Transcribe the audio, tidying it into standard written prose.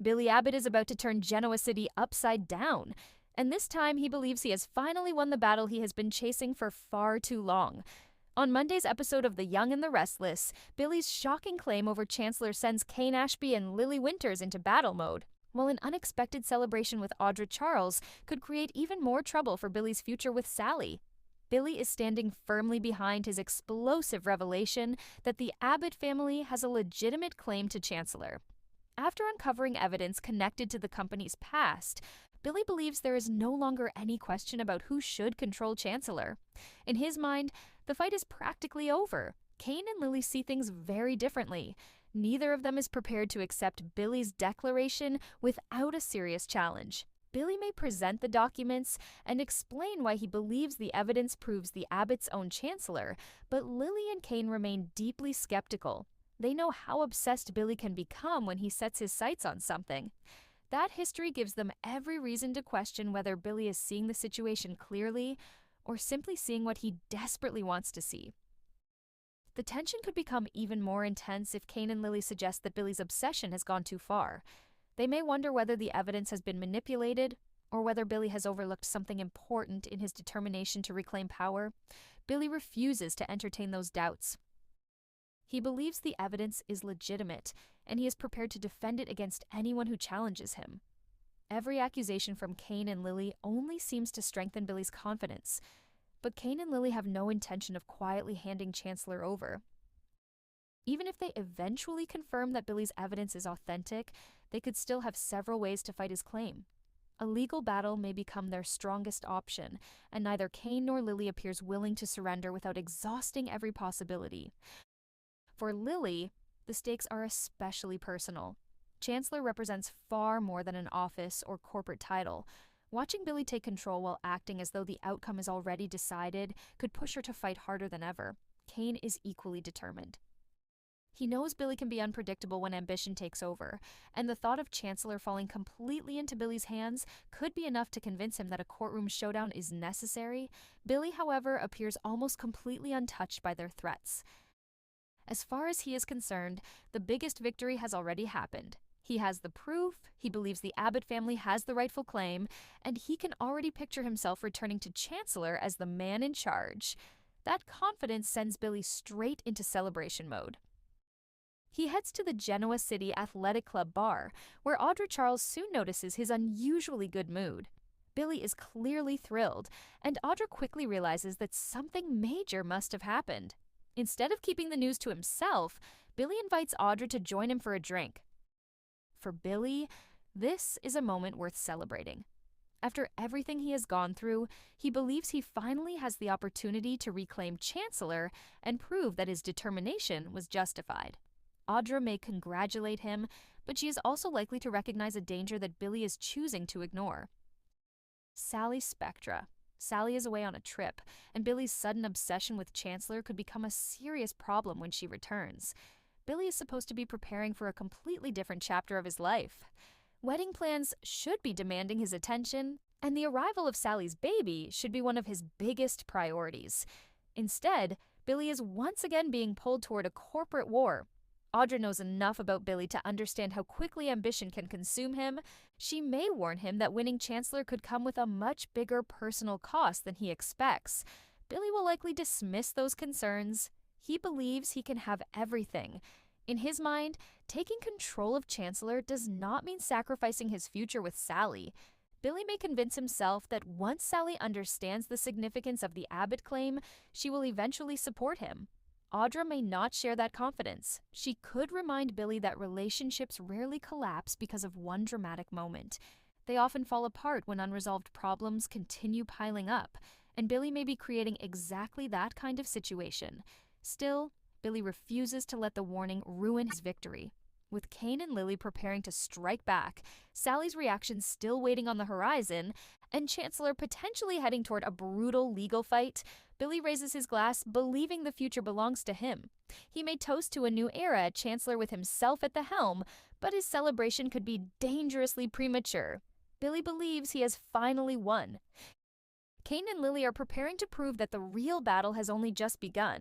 Billy Abbott is about to turn Genoa City upside down, and this time he believes he has finally won the battle he has been chasing for far too long. On Monday's episode of The Young and the Restless, Billy's shocking claim over Chancellor sends Kane Ashby and Lily Winters into battle mode, while an unexpected celebration with Audra Charles could create even more trouble for Billy's future with Sally. Billy is standing firmly behind his explosive revelation that the Abbott family has a legitimate claim to Chancellor. After uncovering evidence connected to the company's past, Billy believes there is no longer any question about who should control Chancellor. In his mind, the fight is practically over. Kane and Lily see things very differently. Neither of them is prepared to accept Billy's declaration without a serious challenge. Billy may present the documents and explain why he believes the evidence proves the Abbott's own Chancellor, but Lily and Kane remain deeply skeptical. They know how obsessed Billy can become when he sets his sights on something. That history gives them every reason to question whether Billy is seeing the situation clearly or simply seeing what he desperately wants to see. The tension could become even more intense if Kane and Lily suggest that Billy's obsession has gone too far. They may wonder whether the evidence has been manipulated or whether Billy has overlooked something important in his determination to reclaim power. Billy refuses to entertain those doubts. He believes the evidence is legitimate, and he is prepared to defend it against anyone who challenges him. Every accusation from Kane and Lily only seems to strengthen Billy's confidence, but Kane and Lily have no intention of quietly handing Chancellor over. Even if they eventually confirm that Billy's evidence is authentic, they could still have several ways to fight his claim. A legal battle may become their strongest option, and neither Kane nor Lily appears willing to surrender without exhausting every possibility. For Lily, the stakes are especially personal. Chancellor represents far more than an office or corporate title. Watching Billy take control while acting as though the outcome is already decided could push her to fight harder than ever. Kane is equally determined. He knows Billy can be unpredictable when ambition takes over, and the thought of Chancellor falling completely into Billy's hands could be enough to convince him that a courtroom showdown is necessary. Billy, however, appears almost completely untouched by their threats. As far as he is concerned, the biggest victory has already happened. He has the proof, he believes the Abbott family has the rightful claim, and he can already picture himself returning to Chancellor as the man in charge. That confidence sends Billy straight into celebration mode. He heads to the Genoa City Athletic Club bar, where Audra Charles soon notices his unusually good mood. Billy is clearly thrilled, and Audra quickly realizes that something major must have happened. Instead of keeping the news to himself, Billy invites Audra to join him for a drink. For Billy, this is a moment worth celebrating. After everything he has gone through, he believes he finally has the opportunity to reclaim Chancellor and prove that his determination was justified. Audra may congratulate him, but she is also likely to recognize a danger that Billy is choosing to ignore. Sally's spectra. Sally is away on a trip, and Billy's sudden obsession with Chancellor could become a serious problem when she returns. Billy is supposed to be preparing for a completely different chapter of his life. Wedding plans should be demanding his attention, and the arrival of Sally's baby should be one of his biggest priorities. Instead, Billy is once again being pulled toward a corporate war. Audra knows enough about Billy to understand how quickly ambition can consume him. She may warn him that winning Chancellor could come with a much bigger personal cost than he expects. Billy will likely dismiss those concerns. He believes he can have everything. In his mind, taking control of Chancellor does not mean sacrificing his future with Sally. Billy may convince himself that once Sally understands the significance of the Abbott claim, she will eventually support him. Audra may not share that confidence. She could remind Billy that relationships rarely collapse because of one dramatic moment. They often fall apart when unresolved problems continue piling up, and Billy may be creating exactly that kind of situation. Still, Billy refuses to let the warning ruin his victory. With Kane and Lily preparing to strike back, Sally's reaction still waiting on the horizon, and Chancellor potentially heading toward a brutal legal fight, Billy raises his glass, believing the future belongs to him. He may toast to a new era at Chancellor with himself at the helm, but his celebration could be dangerously premature. Billy believes he has finally won. Kane and Lily are preparing to prove that the real battle has only just begun.